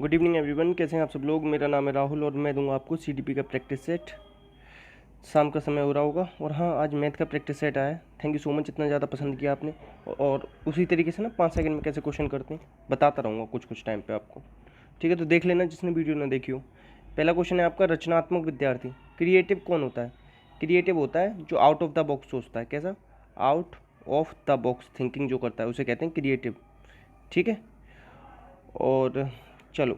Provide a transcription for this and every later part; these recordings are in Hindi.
गुड इवनिंग एवरीवन, कैसे हैं आप सब लोग। मेरा नाम है राहुल और मैं दूंगा आपको सीडीपी का प्रैक्टिस सेट। शाम का समय हो रहा होगा और हाँ, आज मैथ का प्रैक्टिस सेट आया है। थैंक यू सो मच, इतना ज़्यादा पसंद किया आपने। और उसी तरीके से ना 5 सेकंड में कैसे क्वेश्चन करते हैं बताता रहूँगा कुछ टाइम पे आपको। ठीक है, तो देख लेना जिसने वीडियो ना देखी हो। पहला क्वेश्चन है आपका, रचनात्मक विद्यार्थी क्रिएटिव कौन होता है। क्रिएटिव होता है जो आउट ऑफ द बॉक्स सोचता है। कैसा? Out of the box thinking जो करता है उसे कहते हैं क्रिएटिव। ठीक है, और चलो,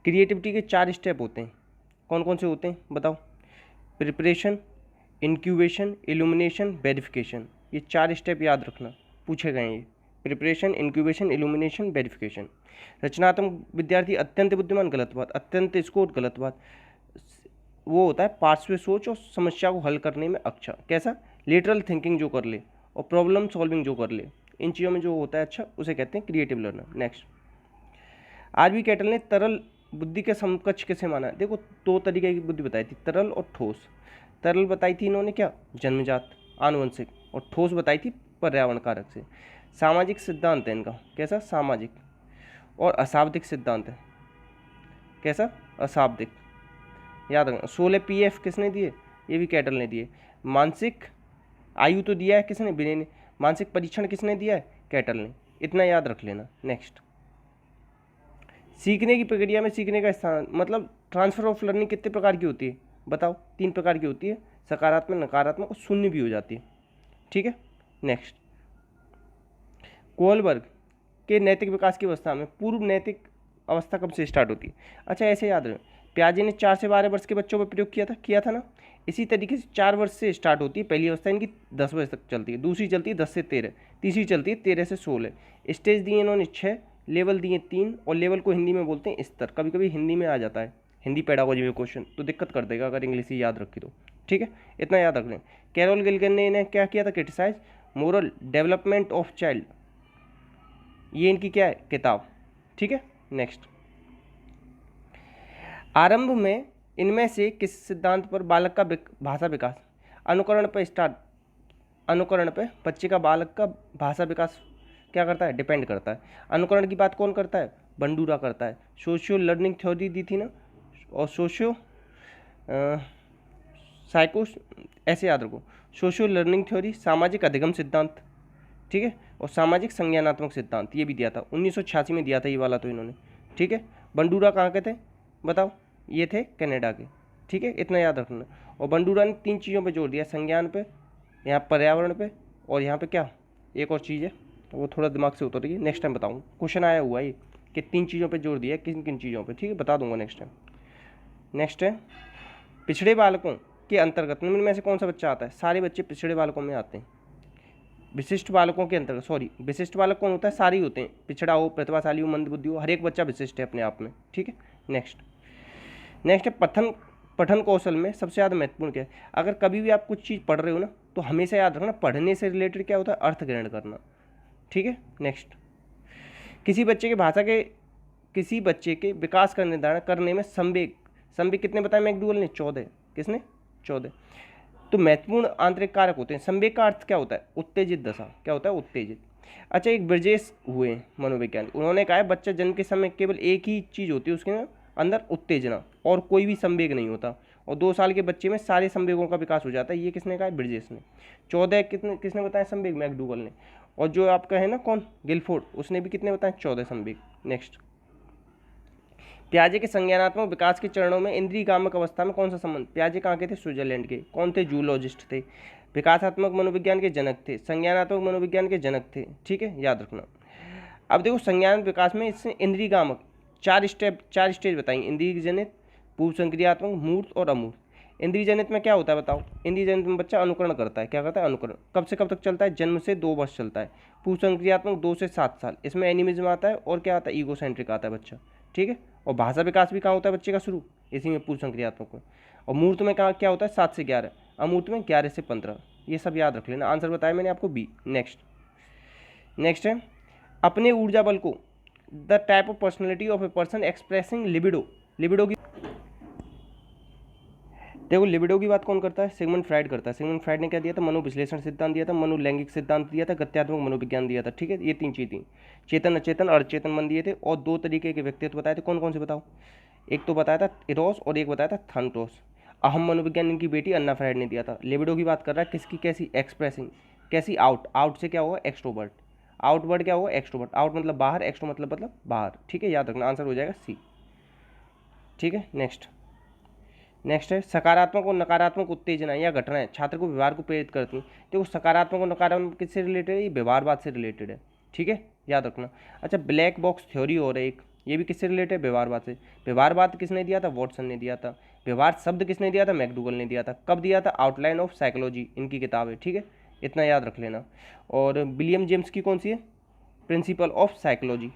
क्रिएटिविटी के 4 स्टेप होते हैं। कौन कौन से होते हैं बताओ? Preparation, incubation, illumination, verification. ये 4 स्टेप याद रखना, पूछे गए हैं ये। Preparation, incubation, illumination, verification. रचनात्मक विद्यार्थी अत्यंत बुद्धिमान, गलत बात। अत्यंत स्कोर, गलत बात। वो होता है पार्श्व सोच और समस्या को हल करने में अच्छा। कैसा? लेटरल थिंकिंग जो कर ले और प्रॉब्लम सॉल्विंग जो कर ले, इन चीज़ों में जो होता है अच्छा, उसे कहते हैं creative learner. Next, R B Cattell ने तरल बुद्धि के समकक्ष कैसे माना है? देखो, 2 तरीके की बुद्धि बताई थी, तरल और ठोस। तरल बताई थी इन्होंने क्या? जन्मजात, आनुवंशिक। और ठोस बताई थी पर्यावरण कारक से। सामाजिक सिद्धांत है इनका। कैसा? सामाजिक। और अशाब्दिक सिद्धांत है। कैसा? अशाब्दिक। याद रखना। 16 पीएफ किसने दिए? ये भी कैटल ने दिए। मानसिक आयु तो दिया है किसने? विनय ने। मानसिक परीक्षण किसने दिया है? कैटल ने। इतना याद रख लेना। नेक्स्ट, सीखने की प्रक्रिया में सीखने का स्थान, मतलब ट्रांसफर ऑफ लर्निंग कितने प्रकार की होती है बताओ? 3 प्रकार की होती है, सकारात्मक, नकारात्मक और शून्य भी हो जाती है। ठीक है, नेक्स्ट, कोहलबर्ग के नैतिक विकास की अवस्था में पूर्व नैतिक अवस्था कब से स्टार्ट होती है? अच्छा, ऐसे याद रखें, पियाजे ने 4 से 12 वर्ष के बच्चों पर प्रयोग किया था ना। इसी तरीके से 4 वर्ष से स्टार्ट होती है। पहली अवस्था इनकी 10 वर्ष तक चलती है, दूसरी चलती है 10 से 13, तीसरी चलती है 13 से 16। स्टेज दिए इन्होंने 6, लेवल दिए 3, और लेवल को हिंदी में बोलते हैं स्तर। कभी कभी हिंदी में आ जाता है, हिंदी पेडागोजी में क्वेश्चन, तो दिक्कत कर देगा अगर इंग्लिश ही याद रखी तो। ठीक है, इतना याद रख लें। कैरोल गिलगन ने इन्हें क्या किया था? Criticise. Moral development of child, ये इनकी क्या है? किताब। ठीक है, नेक्स्ट, आरंभ में इनमें से किस सिद्धांत पर बालक का भाषा विकास? अनुकरण पर स्टार्ट। अनुकरण पे बच्चे का, बालक का भाषा विकास क्या करता है? डिपेंड करता है। अनुकरण की बात कौन करता है? बंडूरा करता है। सोशियो लर्निंग थ्योरी दी थी ना, और सोशियो साइको, ऐसे याद रखो, सोशियो लर्निंग थ्योरी, सामाजिक अधिगम सिद्धांत। ठीक है, और सामाजिक संज्ञानात्मक सिद्धांत ये भी दिया था, 1986 में दिया था ये वाला तो इन्होंने। ठीक है, बंडूरा कहाँ के थे बताओ? ये थे कनाडा के। ठीक है, इतना याद रखना। और बंडूरा ने 3 चीज़ों पे जोर दिया, संज्ञान पे, यहाँ पर्यावरण पे, और यहाँ पे क्या, एक और चीज़ है वो थोड़ा दिमाग से उतर रही है, नेक्स्ट टाइम बताऊँ। क्वेश्चन आया हुआ है ये कि 3 चीज़ों पे जोर दिया है, किन किन चीज़ों पे। ठीक है, बता दूंगा नेक्स्ट टाइम। नेक्स्ट है, पिछड़े बालकों के अंतर्गत निम्न में से कौन सा बच्चा आता है? सारे बच्चे पिछड़े बालकों में आते हैं। विशिष्ट बालकों के अंतर्गत, सॉरी, विशिष्ट बालक कौन होता है? सारे ही होते हैं, पिछड़ा हो, प्रतिभाशाली हो, मंदबुद्धि हो, हर एक बच्चा विशिष्ट है अपने आप में। ठीक है, नेक्स्ट है, पठन कौशल में सबसे ज़्यादा महत्वपूर्ण क्या है? अगर कभी भी आप कुछ चीज़ पढ़ रहे हो ना, तो हमेशा याद रखना, पढ़ने से रिलेटेड क्या होता है? अर्थ ग्रहण करना। ठीक है, नेक्स्ट, किसी बच्चे के विकास का निर्धारण करने में संवेग कितने बताए मैकडूगल ने? 14। किसने? 14। तो महत्वपूर्ण आंतरिक कारक होते हैं। संवेग का अर्थ क्या होता है? उत्तेजित दशा। क्या होता है? उत्तेजित। अच्छा, एक ब्रजेश हुए मनोवैज्ञानिक, उन्होंने कहा है बच्चा जन्म के समय केवल एक ही चीज़ होती है उसके अंदर, उत्तेजना, और कोई भी संवेग नहीं होता, और 2 साल के बच्चे में सारे संवेगों का विकास हो जाता है। ये किसने कहा है? ब्रजेश ने। 14 किसने बताया संवेग? मैकडूगल ने। और जो आपका है ना कौन, गिलफोर्ड, उसने भी कितने बताए? 14 संवेग। नेक्स्ट, प्याजे के संज्ञानात्मक विकास के चरणों में इंद्रिय कामक अवस्था में कौन सा संबंध? प्याजे कहाँ के थे? स्विट्जरलैंड के। कौन थे? जूलॉजिस्ट थे। विकासात्मक मनोविज्ञान के जनक थे, संज्ञानात्मक मनोविज्ञान के जनक थे। ठीक है, याद रखना। अब देखो, संज्ञान विकास में इससे इंद्रिय कामक 4 स्टेज बताएंगे। इंद्रिय जनित, पूर्व संक्रियात्मक, मूर्त और अमूर्त। इंद्रिय जनित में क्या होता है बताओ? इंद्रिय जनित में बच्चा अनुकरण करता है। क्या करता है? अनुकरण। कब से कब तक चलता है? जन्म से 2 वर्ष चलता है। पूर्व संक्रियात्मक 2 से 7 साल। इसमें एनिमिज्म आता है, और क्या आता है? ईगोसेंट्रिक आता है बच्चा। ठीक है, और भाषा विकास भी कहाँ होता है बच्चे का? शुरू इसी में, पूर्व संक्रियात्मक में। और मूर्त में कहाँ क्या होता है? 7 से 11। अमूर्त में 11 से 15। ये सब याद रख लेना। आंसर बताया मैंने आपको, बी। नेक्स्ट है, अपने ऊर्जा बल को, the type of personality of a person expressing libido. Libido की देखो लिबिडो की बात कौन करता है? सिगमंड फ्राइड करता है। सिगमंड फ्राइड ने क्या दिया था? मनोविश्लेषण सिद्धांत दिया था, मनोलैंगिक सिद्धांत दिया था, गत्यात्मक मनोविज्ञान दिया था। ठीक है, ये 3 चीज़ थी। चेतन, अचेतन और अचेतन मन दिए थे, और 2 तरीके के व्यक्तित्व बताए थे। कौन कौन से बताओ? एक तो बताया था इरोस और एक बताया था थानटोस। अहम मनोविज्ञान इनकी बेटी अन्ना फ्राइड ने दिया था। लिबिडो की बात कर रहा है किसकी? कैसी एक्सप्रेसिंग, कैसी आउट, आउट से क्या होगा? एक्सट्रोवर्ट। आउटवर्ड क्या होगा? एक्सट्रोवर्ट। आउट मतलब बाहर, एक्सट्रो मतलब बाहर। ठीक है, याद रखना, आंसर हो जाएगा सी। ठीक है, नेक्स्ट है सकारात्मक और नकारात्मक उत्तेजना या घटनाएं छात्र को व्यवहार को प्रेरित करती हैं। देखो सकारात्मक और नकारात्मक किससे रिलेटेड है? ये व्यवहारवाद से रिलेटेड है। ठीक है, याद रखना। अच्छा, ब्लैक बॉक्स थ्योरी और एक, ये भी किससे रिलेटेड है? व्यवहारवाद से। व्यवहारवाद किसने दिया था? वॉटसन ने दिया था। व्यवहार शब्द किसने दिया था? मैकडूगल ने दिया था। कब दिया था? आउटलाइन ऑफ साइकोलॉजी, इनकी किताब है। ठीक है, इतना याद रख लेना। और विलियम जेम्स की कौन सी है? प्रिंसिपल ऑफ साइकोलॉजी,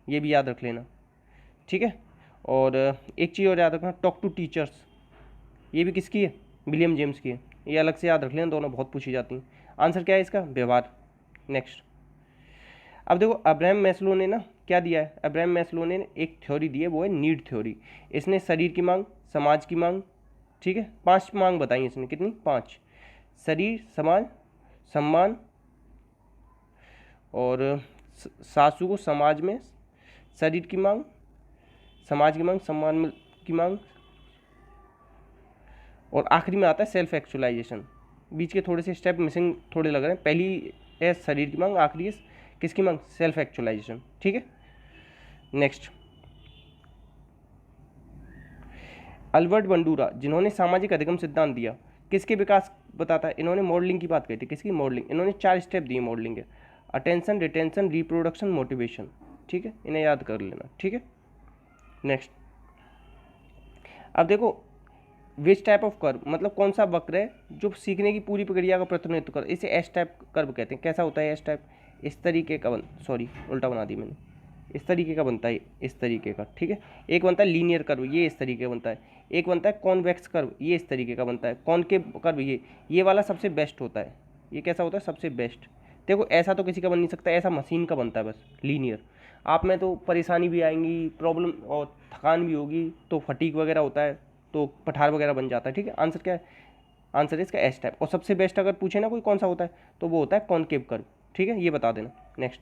ये भी याद रख लेना। ठीक है, और एक चीज़ और याद रखना, टॉक टू टीचर्स, ये भी किसकी है? विलियम जेम्स की है। ये अलग से याद रख लेना, दोनों बहुत पूछी जाती हैं। आंसर क्या है इसका? व्यवहार। नेक्स्ट, अब देखो अब्राहम मैस्लो ने ना क्या दिया है? अब्राहम मैस्लो ने एक थ्योरी दी है, वो है नीड थ्योरी। इसने शरीर की मांग, समाज की मांग, ठीक है, 5 मांग बताई इसने। कितनी? 5। शरीर, समाज, सम्मान, और सासू को समाज में, शरीर की मांग, समाज की मांग, सम्मान की मांग, और आखिरी में आता है सेल्फ एक्चुअलाइजेशन। बीच के थोड़े से स्टेप मिसिंग थोड़े लग रहे हैं। पहली है शरीर की मांग, आखिरी है किसकी मांग? Self actualisation. ठीक है, नेक्स्ट, अल्बर्ट बंडूरा जिन्होंने सामाजिक अधिगम सिद्धांत दिया, किसके विकास बताता है? इन्होंने मॉडलिंग की बात कही थी। किसकी? मॉडलिंग। इन्होंने 4 स्टेप दिए मॉडलिंग के, अटेंशन, रिटेंशन, रिप्रोडक्शन, मोटिवेशन। ठीक है, इन्हें याद कर लेना। ठीक है, नेक्स्ट, अब देखो विच टाइप ऑफ कर्व मतलब कौन सा वक्र है जो सीखने की पूरी प्रक्रिया का प्रतिनिधित्व कर? इसे एस टाइप कर्व कहते हैं। कैसा होता है एस टाइप? इस तरीके का सॉरी उल्टा बना दी मैंने। इस तरीके का बनता है, इस तरीके का। ठीक है, एक बनता है लीनियर कर्व, ये इस तरीके का बनता है। एक बनता है कॉन्वेक्स कर्व, ये इस तरीके का बनता है। कॉनकेव कर्व, ये वाला सबसे बेस्ट होता है। ये कैसा होता है? सबसे बेस्ट। देखो ऐसा तो किसी का बन नहीं सकता, ऐसा मशीन का बनता है बस, लीनियर। आप में तो परेशानी भी आएंगी, प्रॉब्लम और थकान भी होगी, तो फटीक वगैरह होता है, तो पठार वगैरह बन जाता है। ठीक है, आंसर क्या है? आंसर है इसका एस टाइप। और सबसे बेस्ट अगर पूछे ना कोई कौन सा होता है, तो वो होता है कॉनकेव कर्व। ठीक है, ये बता देना। नेक्स्ट,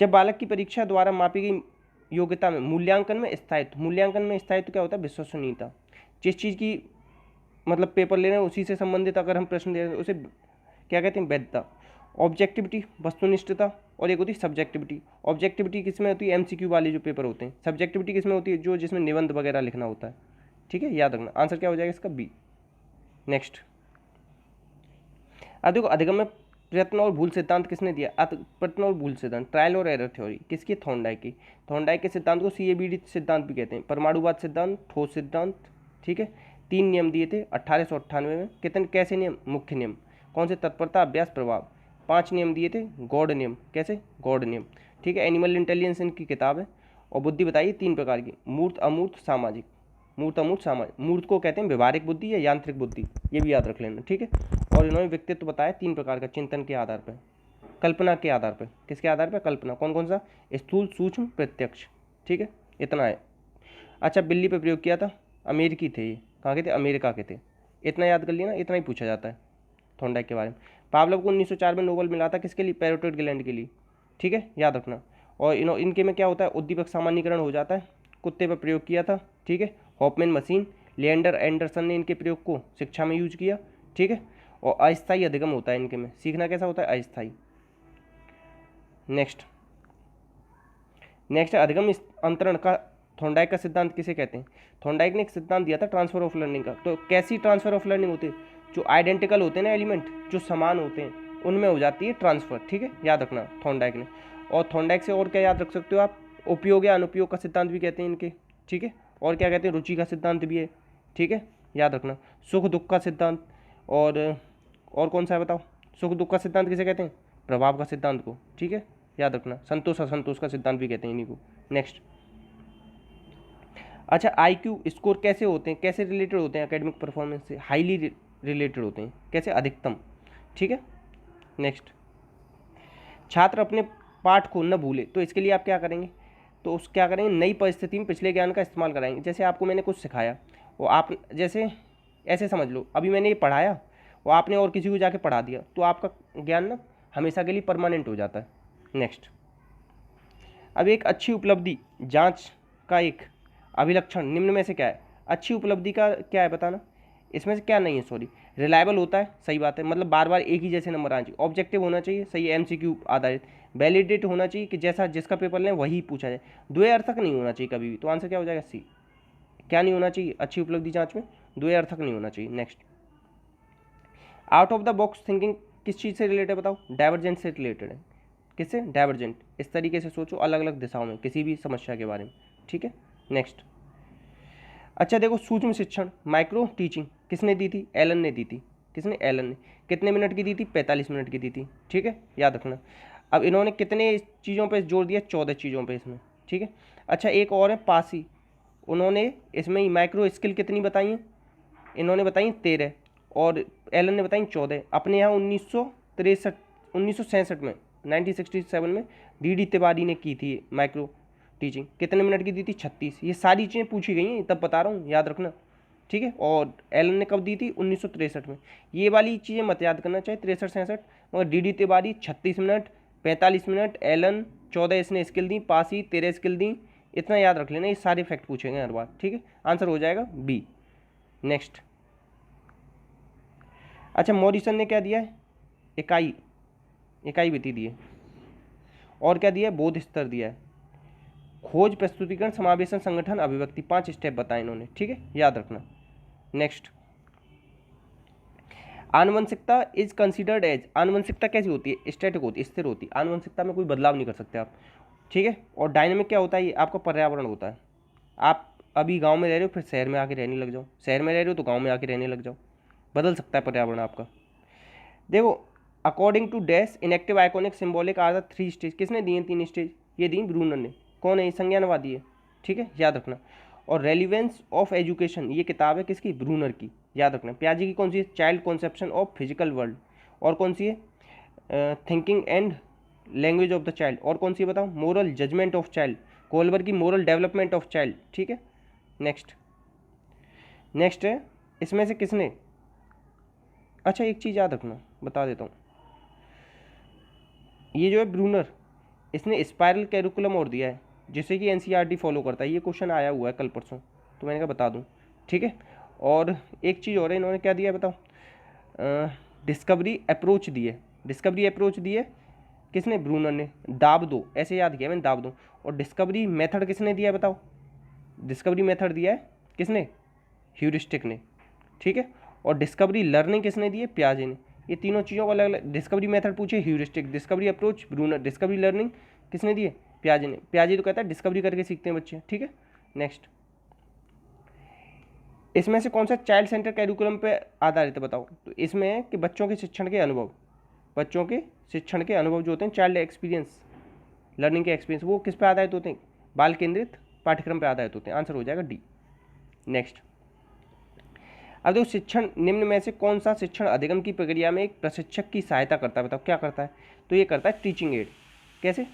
जब बालक की परीक्षा द्वारा मापी गई योग्यता में मूल्यांकन में स्थायित्व क्या होता है? विश्वसनीयता। जिस चीज़ की मतलब पेपर ले रहे हैं उसी से संबंधित अगर हम प्रश्न दे रहे हैं उसे क्या कहते हैं? वैधता। ऑब्जेक्टिविटी, वस्तुनिष्ठता, और एक होती है सब्जेक्टिविटी। ऑब्जेक्टिविटी किस में होती है? एमसीक्यू वाले जो पेपर होते हैं। सब्जेक्टिविटी किस में होती है? जो जिसमें निबंध वगैरह लिखना होता है। ठीक है, याद रखना। आंसर क्या हो जाएगा इसका? बी। नेक्स्ट, अब देखो अधिगम में प्रयत्न और भूल सिद्धांत किसने दिया? प्रयत्न और भूल सिद्धांत, ट्रायल और एरर थ्योरी, किसकी? थॉर्नडाइक की। थॉर्नडाइक के सिद्धांत को CABD सिद्धांत भी कहते हैं। परमाणुवाद सिद्धांत, ठोस सिद्धांत। ठीक है, 3 नियम दिए थे 1898 में। कितने कैसे नियम? मुख्य नियम कौन से? तत्परता, अभ्यास, प्रभाव। 5 नियम दिए थे। गॉड नियम, कैसे? गॉड नियम। ठीक है, एनिमल इंटेलिजेंस इनकी किताब है। और बुद्धि बताइए 3 प्रकार की, मूर्त, अमूर्त, सामाजिक। मूर्त, अमूर्त, सामाजिक। मूर्त को कहते हैं व्यवहारिक बुद्धि या यांत्रिक बुद्धि, ये भी याद रख लेना। ठीक है, और इन्होंने व्यक्तित्व बताया 3 प्रकार का, चिंतन के आधार पर, कल्पना के आधार पर। किसके आधार पर? कल्पना। कौन कौन सा? स्थूल, सूक्ष्म, प्रत्यक्ष। ठीक है, इतना है। अच्छा, बिल्ली पर प्रयोग किया था, अमेरिकी थे ये। कहाँ के थे? अमेरिका के थे। इतना याद कर लिया ना, इतना ही पूछा जाता है थॉर्नडाइक के बारे में। पावलोव को 1904 में नोबेल मिला था, किसके लिए? पैरोटिड ग्लैंड के लिए। ठीक है, याद रखना। और इनके में क्या होता है? उद्दीपक सामान्यीकरण हो जाता है। कुत्ते पर प्रयोग किया था। ठीक है, हॉफमैन मशीन, लिएंडर एंडरसन ने इनके प्रयोग को शिक्षा में यूज किया। ठीक है, और अस्थायी अधिगम होता है इनके में। सीखना कैसा होता है? अस्थायी। नेक्स्ट, अधिगम अंतरण का थॉर्नडाइक का सिद्धांत किसे कहते हैं? थॉर्नडाइक ने एक सिद्धांत दिया था ट्रांसफर ऑफ लर्निंग का। तो कैसी ट्रांसफर ऑफ लर्निंग होती है? जो आइडेंटिकल होते हैं ना एलिमेंट, जो समान होते हैं, उनमें हो जाती है ट्रांसफर। ठीक है, याद रखना थॉर्नडाइक ने। और थॉर्नडाइक से और क्या याद रख सकते हो आप? उपयोग या अनुपयोग का सिद्धांत भी कहते हैं इनके। ठीक है, और क्या कहते हैं? रुचि का सिद्धांत भी है। ठीक है, याद रखना। सुख दुख का सिद्धांत, और कौन सा है बताओ? सुख दुख का सिद्धांत किसे कहते हैं? प्रभाव का सिद्धांत को। ठीक है, याद रखना। संतोष असंतोष का सिद्धांत भी कहते हैं इन्हीं को। नेक्स्ट, अच्छा, IQ स्कोर कैसे होते हैं? कैसे रिलेटेड होते हैं एकेडमिक परफॉर्मेंस से? हाईली रिलेटेड होते हैं। कैसे? अधिकतम। ठीक है, नेक्स्ट, छात्र अपने पाठ को न भूले तो इसके लिए आप क्या करेंगे? तो उस क्या करेंगे? नई परिस्थिति में पिछले ज्ञान का इस्तेमाल कराएंगे। जैसे आपको मैंने कुछ सिखाया और आप जैसे ऐसे समझ लो, अभी मैंने ये पढ़ाया और आपने और किसी को जाके पढ़ा दिया, तो आपका ज्ञान ना हमेशा के लिए परमानेंट हो जाता है। नेक्स्ट, अब एक अच्छी उपलब्धि जांच का एक अभिलक्षण निम्न में से क्या है? अच्छी उपलब्धि का क्या है बताना, इसमें से क्या नहीं है, सॉरी। रिलायबल होता है, सही बात है, मतलब बार बार एक ही जैसे नंबर आना चाहिए। ऑब्जेक्टिव होना चाहिए, सही है, MCQ आधारित। वैलिडेट होना चाहिए कि जैसा जिसका पेपर लें वही पूछा जाए। द्वयर्थक नहीं होना चाहिए कभी भी, तो आंसर क्या हो जाएगा? सी। क्या नहीं होना चाहिए अच्छी उपलब्धि जांच में? द्वयर्थक नहीं होना चाहिए। Next, out of the box thinking किस चीज़ से रिलेटेड बताओ? डाइवर्जेंट से रिलेटेड है। किससे? डाइवर्जेंट। इस तरीके से सोचो अलग अलग दिशाओं में किसी भी समस्या के बारे में, ठीक है। नेक्स्ट, अच्छा देखो, सूक्ष्म शिक्षण माइक्रो टीचिंग किसने दी थी? एलन ने दी थी। किसने? एलन ने। कितने मिनट की दी थी? 45 मिनट की दी थी, ठीक है, याद रखना। अब इन्होंने कितने चीज़ों पे जोर दिया? 14 चीज़ों पे इसमें, ठीक है। अच्छा एक और है पासी, उन्होंने इसमें माइक्रो स्किल कितनी बताई हैं? इन्होंने बताई 13 और एलन ने बताई 14। अपने यहाँ 1967 में 1967 में DD तिवारी ने की थी माइक्रो टीचिंग। कितने मिनट की दी थी? 36। ये सारी चीज़ें पूछी गई हैं, तब बता रहा हूँ, याद रखना, ठीक है। और एलन ने कब दी थी? 1963 में। ये वाली चीज़ें मत याद करना, चाहे 63-67, मगर DD Tiwari 36 minute, 45 minute, Allen 14 इसने स्किल दी, पासी 13 स्किल दी, इतना याद रख लेना, ये सारे फैक्ट पूछेंगे हर बार, ठीक है। आंसर हो जाएगा बी। नेक्स्ट, अच्छा मॉरिसन ने क्या दिया है? इकाई विधि दी है, और क्या दिया है? बोध स्तर दिया है। खोज, प्रस्तुतिकरण, समावेशन, संगठन, अभिव्यक्ति, 5 स्टेप बताए इन्होंने, ठीक है, याद रखना। नेक्स्ट, आनुवंशिकता इज कंसिडर्ड एज, आनुवंशिकता कैसी होती है? स्टैटिक होती है, स्थिर होती है। आनुवंशिकता में कोई बदलाव नहीं कर सकते आप, ठीक है। और डायनेमिक क्या होता है? ये आपका पर्यावरण होता है। आप अभी गांव में रह रहे हो, फिर शहर में आके रहने लग जाओ, शहर में रह रहे हो तो गांव में आके रहने लग जाओ, बदल सकता है पर्यावरण आपका। देखो, according to dash enactive iconic symbolic are the 3 stage, किसने दिए 3 स्टेज? ये दी ब्रूनर ने। कौन है? संज्ञानवादी है, ठीक है, याद रखना। और रेलिवेंस ऑफ एजुकेशन, ये किताब है किसकी? ब्रूनर की, याद रखना। प्याजी की कौन सी है? Child conception of physical world. और कौन सी है? Thinking and language of the child. और कौन सी है बताओ? Moral judgement of child. Kohlberg की मोरल डेवलपमेंट ऑफ चाइल्ड, ठीक है। नेक्स्ट है, इसमें से किसने, अच्छा एक चीज़ याद रखना, बता देता हूँ, ये जो है ब्रूनर, इसने स्पाइरल कैरिकुलम और दिया है, जिसे कि NCERT फॉलो करता है। ये क्वेश्चन आया हुआ है कल परसों, तो मैंने कहा बता दूँ, ठीक है। और एक चीज़ और है, इन्होंने क्या दिया है बताओ? डिस्कवरी अप्रोच दी है। डिस्कवरी अप्रोच दी है किसने? ब्रूनर ने। दाब दो, ऐसे याद किया मैंने, दाब दो। और डिस्कवरी मेथड किसने दिया है बताओ? डिस्कवरी मेथड दिया है किसने? ह्यूरिस्टिक ने, ठीक है। और डिस्कवरी लर्निंग किसने दी है? पियाजे ने। ये तीनों चीज़ों को अलग अलग, डिस्कवरी मेथड पूछे heuristic, discovery approach Bruner, discovery learning किसने दिए? पियाजे ने। पियाजे तो कहता है डिस्कवरी करके सीखते हैं बच्चे, ठीक है। नेक्स्ट, इसमें से कौन सा चाइल्ड सेंटर कैरिकुलम पे आधारित है बताओ? तो इसमें है कि बच्चों के शिक्षण के अनुभव, बच्चों के शिक्षण के अनुभव जो होते हैं, चाइल्ड एक्सपीरियंस, लर्निंग के एक्सपीरियंस, वो किस पे आधारित होते हैं? बाल केंद्रित पाठ्यक्रम पे आधारित होते हैं। आंसर हो जाएगा डी। नेक्स्ट, अब देखो, शिक्षण निम्न में से कौन सा शिक्षण अधिगम की प्रक्रिया में एक प्रशिक्षक की सहायता करता है बताओ? क्या करता है? तो ये करता है टीचिंग एड। कैसे?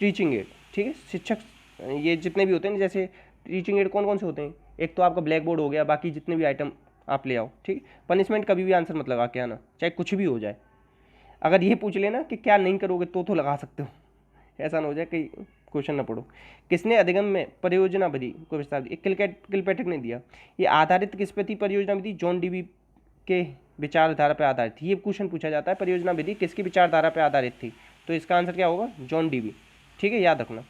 टीचिंग एड, ठीक है। शिक्षक ये जितने भी होते हैं, जैसे टीचिंग एड कौन कौन से होते हैं? एक तो आपका ब्लैक बोर्ड हो गया, बाकी जितने भी आइटम आप ले आओ, ठीक है। पनिशमेंट कभी भी आंसर मत लगा के आना, चाहे कुछ भी हो जाए। अगर ये पूछ लेना कि क्या नहीं करोगे तो लगा सकते हो, ऐसा ना हो जाए कि क्वेश्चन ना पढ़ो। किसने अधिगम में परियोजना विधि को विस्तार दिया? किलपैट्रिक ने दिया। ये आधारित किस पे थी परियोजना विधि? जॉन डीवी के विचारधारा पर आधारित थी। ये क्वेश्चन पूछा जाता है, परियोजना विधि किसकी विचारधारा पर आधारित थी? तो इसका आंसर क्या होगा? जॉन डीवी, ठीक है, याद रखना।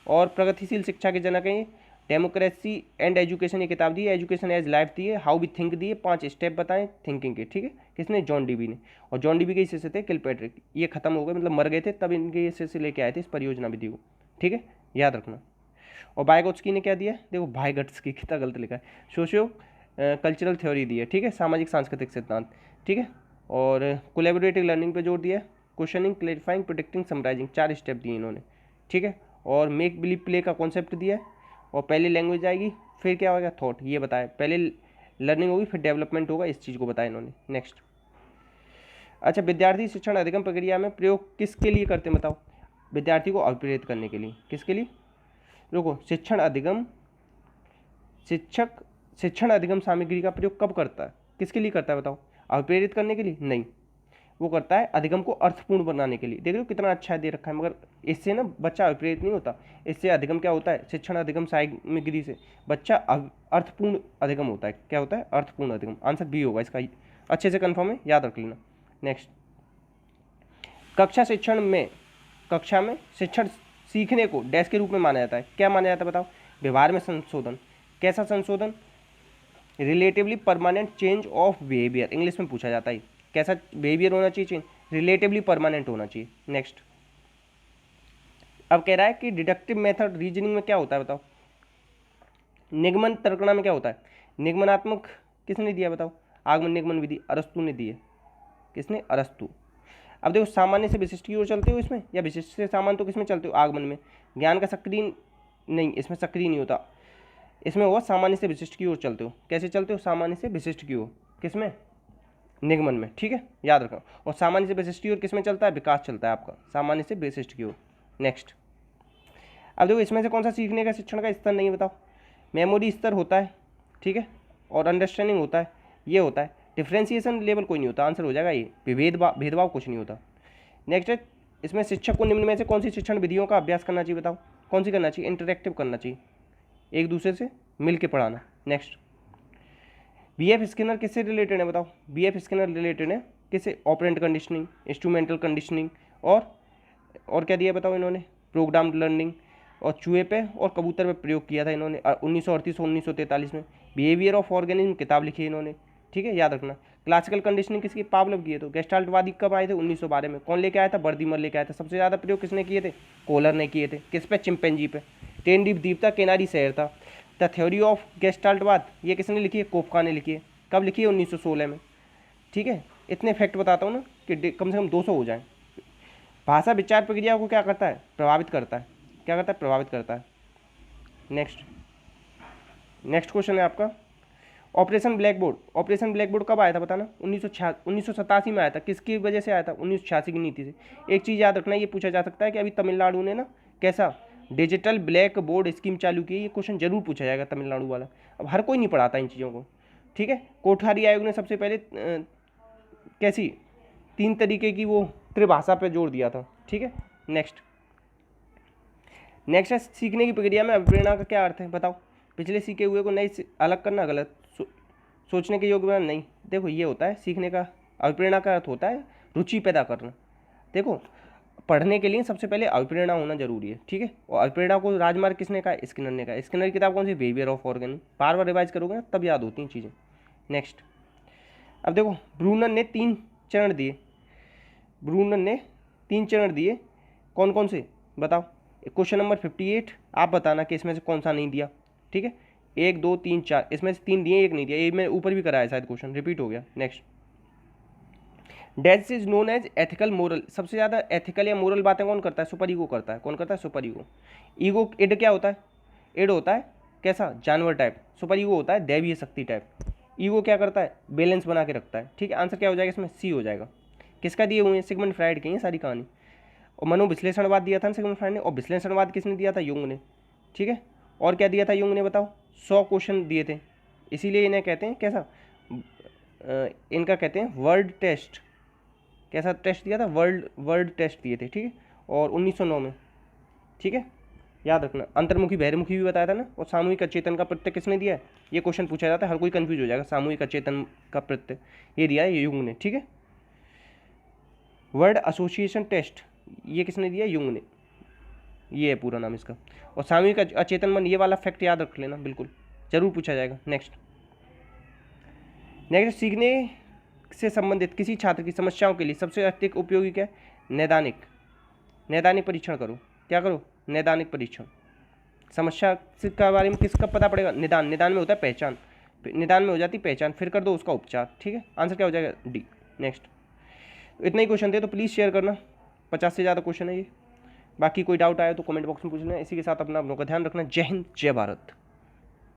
और प्रगतिशील शिक्षा के जनक हैं डेमोक्रेसी एंड एजुकेशन, ये किताब दी है। एजुकेशन एज लाइफ दी है। हाउ वी थिंक दी है। 5 स्टेप बताएं थिंकिंग के, ठीक है। किसने? जॉन डीवी ने। और जॉन डीवी के शिष्य थे किलपैट्रिक। ये खत्म हो गए, मतलब मर गए थे, तब इनके शिष्य लेके आए थे इस परियोजना विधि को, ठीक है, याद रखना। और वाइगोत्स्की ने क्या दिया? देखो वाइगोत्स्की कितना गलत लिखा है। सोशियो कल्चरल थ्योरी दी है, ठीक है, सामाजिक सांस्कृतिक सिद्धांत, ठीक है। और कोलैबोरेटिव लर्निंग पे जोर दिया है। Questioning, clarifying, protecting, summarising, 4 step दिए इन्होंने, ठीक है। और मेक बिलीव प्ले का कॉन्सेप्ट दिया है। और पहले लैंग्वेज आएगी, फिर क्या होगा? थॉट, ये बताया। पहले लर्निंग होगी, फिर डेवलपमेंट होगा, इस चीज़ को बताया इन्होंने। नेक्स्ट, अच्छा विद्यार्थी शिक्षण अधिगम प्रक्रिया में प्रयोग किसके लिए करते हैं बताओ? विद्यार्थी को अभिप्रेरित करने के लिए। किसके लिए? देखो, शिक्षण अधिगम सामग्री का प्रयोग कब करता है? किसके लिए करता है बताओ? अभिप्रेरित करने के लिए नहीं, वो करता है अधिगम को अर्थपूर्ण बनाने के लिए। देख रहे हो कितना अच्छा दे रखा है, मगर इससे ना बच्चा अभिप्रेरित नहीं होता। इससे अधिगम क्या होता है? शिक्षण अधिगम सामग्री से बच्चा अर्थपूर्ण अधिगम होता है। क्या होता है? अर्थपूर्ण अधिगम। आंसर बी होगा इसका। अच्छे से कंफर्म है, याद रख लेना। नेक्स्ट, कक्षा में शिक्षण सीखने को डैश के रूप में माना जाता है। क्या माना जाता है बताओ? व्यवहार में संशोधन। कैसा संशोधन? Relatively permanent change of behaviour, English में पूछा जाता है। कैसा बिहेवियर होना चाहिए? चेंज रिलेटिवली परमानेंट होना चाहिए। नेक्स्ट, अब कह रहा है कि डिडक्टिव मेथड रीजनिंग में क्या होता है बताओ? निगमन तर्कणा में क्या होता है? निगमनात्मक किसने दिया बताओ? आगमन निगमन विधि अरस्तु ने दी है। किसने? अरस्तु। अब देखो, सामान्य से विशिष्ट की ओर चलते हो इसमें, या विशिष्ट से सामान्य तो किसमें चलते हो? आगमन में। ज्ञान का सक्रिय नहीं, इसमें सक्रिय नहीं होता, इसमें हुआ सामान्य से विशिष्ट की ओर चलते हो। कैसे चलते हो? सामान्य से विशिष्ट की ओर। किसमें? निगमन में। ठीक है, याद रखो। और सामान्य से विशिष्ट की ओर किसमें चलता है? विकास चलता है आपका, सामान्य से विशिष्ट की ओर। नेक्स्ट, अब देखो, इसमें से कौन सा सीखने का शिक्षण का स्तर नहीं है बताओ? मेमोरी स्तर होता है, ठीक है, और अंडरस्टैंडिंग होता है, ये होता है। डिफ्रेंसिएशन लेवल कोई नहीं होता, आंसर हो जाएगा ये। भेदभाव कुछ नहीं होता। नेक्स्ट है, इसमें शिक्षक को निम्न में से कौन सी शिक्षण विधियों का अभ्यास करना चाहिए बताओ? कौन सी करना चाहिए? इंटरेक्टिव करना चाहिए, एक दूसरे से मिल के पढ़ाना। नेक्स्ट, बीएफ स्किनर किससे रिलेटेड है बताओ? बीएफ स्किनर रिलेटेड है किससे? ऑपरेंट कंडीशनिंग, इंस्ट्रूमेंटल कंडीशनिंग, और क्या दिया बताओ इन्होंने? प्रोग्राम लर्निंग, और चूहे पे और कबूतर पे प्रयोग किया था इन्होंने 1938 और 1943 में। बिहेवियर ऑफ ऑर्गेनिज्म किताब लिखी है इन्होंने। ठीक है, याद रखना। क्लासिकल कंडीशनिंग किसकी? पावलोव किए। तो गेस्टाल्टवादी कब आए थे? 1912 में। कौन लेके आया था? बर्दीमर लेके आया था। सबसे ज़्यादा प्रयोग किसने किए थे? कोलर ने किए थे। किस पे? चिंपैंजी पे। टेनडीप द्वीप था, केनारी शहर था। द थ्योरी ऑफ गेस्टाल्टवाद ये किसने लिखी है? कोफका ने लिखी है। कब लिखी है? 1916 में। ठीक है, इतने फैक्ट बताता हूँ ना कि कम से कम 200 हो जाए। भाषा विचार प्रक्रिया को क्या करता है? प्रभावित करता है। क्या करता है? प्रभावित करता है। नेक्स्ट क्वेश्चन है आपका, ऑपरेशन ब्लैकबोर्ड। ऑपरेशन ब्लैकबोर्ड कब आया था बताना? 1987 में आया था। किसकी वजह से आया था? 1986 की नीति से। एक चीज़ याद रखना, ये पूछा जा सकता है कि अभी तमिलनाडु ने ना कैसा डिजिटल ब्लैक बोर्ड स्कीम चालू की है। ये क्वेश्चन जरूर पूछा जाएगा तमिलनाडु वाला। अब हर कोई नहीं पढ़ाता इन चीज़ों को। ठीक है, कोठारी आयोग ने सबसे पहले कैसी 3 तरीके की वो त्रिभाषा पे जोर दिया था। ठीक है, नेक्स्ट है सीखने की प्रक्रिया में अभिप्रेरणा का क्या अर्थ है बताओ? पिछले सीखे हुए को नई अलग करना, गलत। सोचने के योग्य बनाना, नहीं। देखो, ये होता है सीखने का, अभिप्रेरणा का अर्थ होता है रुचि पैदा करना। देखो, पढ़ने के लिए सबसे पहले अभिप्रेरणा होना जरूरी है। ठीक है, और अभिप्रेरणा को राजमार्ग किसने कहा? स्किनर ने कहा। स्किनर की किताब कौन सी? Behaviour of organism. बार बार रिवाइज करोगे ना तब याद होती हैं चीज़ें। नेक्स्ट, अब देखो, ब्रूनर ने 3 चरण दिए। कौन कौन से बताओ? क्वेश्चन नंबर 58 आप बताना कि इसमें से कौन सा नहीं दिया। ठीक है, 1 2 3 4, इसमें से 3 दिए, 1 नहीं दिया। ये मैंने ऊपर भी कराया, शायद क्वेश्चन रिपीट हो गया। Next, dash is known as ethical moral. सबसे ज़्यादा एथिकल या मोरल बातें कौन करता है? सुपर ईगो करता है। कौन करता है? Super ego. ईगो, इड क्या होता है? इड होता है कैसा? जानवर टाइप। सुपर ईगो होता है दैवीय शक्ति टाइप। ईगो क्या करता है? बैलेंस बना के रखता है। ठीक है, आंसर क्या हो जाएगा इसमें? सी हो जाएगा। किसका दिए हुए हैं? सिगमंड फ्राइड की है सारी कहानी। और मनोविश्लेषणवाद दिया था ना सिगमंड फ्राइड ने, और विश्लेषणवाद किसने दिया था? युंग ने। ठीक है, और क्या दिया था युंग ने बताओ? 100 क्वेश्चन दिए थे, इसीलिए इन्हें कहते हैं कैसा, इनका कहते हैं वर्ल्ड टेस्ट। कैसा टेस्ट दिया था? वर्ल्ड टेस्ट दिए थे। ठीक है, और 1909 में। ठीक है, याद रखना। अंतर्मुखी बहिर्मुखी भी बताया था ना। और सामूहिक अचेतन का प्रत्यय किसने दिया है? ये क्वेश्चन पूछा जाता है, हर कोई कंफ्यूज हो जाएगा। सामूहिक अचेतन का प्रत्यय ये दिया है युंग ने। ठीक है, वर्ड एसोसिएशन टेस्ट ये किसने दिया? युंग ने। ये है पूरा नाम इसका। और सामूहिक अचेतन मन, ये वाला फैक्ट याद रख लेना, बिल्कुल जरूर पूछा जाएगा। नेक्स्ट, सीखने से संबंधित किसी छात्र की समस्याओं के लिए सबसे अधिक उपयोगी क्या है? नैदानिक परीक्षण करो। क्या करो? नैदानिक परीक्षण। समस्या के बारे में किसका पता पड़ेगा? निदान में होता है पहचान। निदान में हो जाती पहचान, फिर कर दो उसका उपचार। ठीक है, आंसर क्या हो जाएगा? डी। नेक्स्ट, इतना ही क्वेश्चन थे तो प्लीज़ शेयर करना। 50 से ज़्यादा क्वेश्चन है ये। बाकी कोई डाउट आए तो कमेंट बॉक्स में पूछना। इसी के साथ अपना का ध्यान रखना। जय हिंद, जय भारत।